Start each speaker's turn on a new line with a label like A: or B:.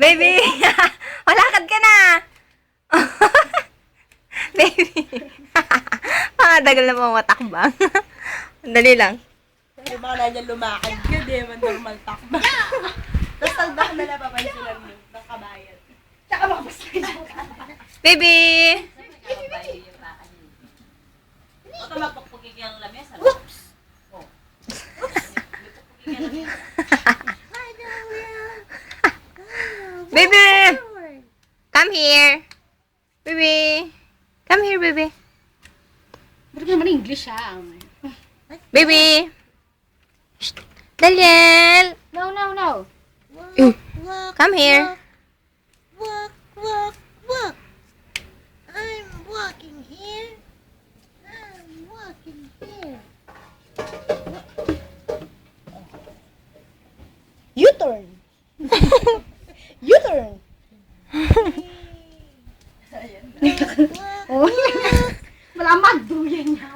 A: Baby! Malakad ka na! Baby! Pakadagal na mga matakbang. Dali lang.
B: Yung mga nandiyan lumakad ka, di man normal takba. Tapos talbak na napapansilan mo, nakabayad. Tsaka makapasay siya.
A: Baby!
C: Ito mapagpugig yung lamesa. Oops! Oh.
A: Baby! Come here! Baby! Come here, baby.
D: Ba't naman English ha?
A: Baby! Shh. Daniel!
D: No, no, no.
A: Come here.
B: Walk, walk, walk. I'm walking here. I'm walking here. U-turn. U-turn.
D: Oh, wala magduyan niya.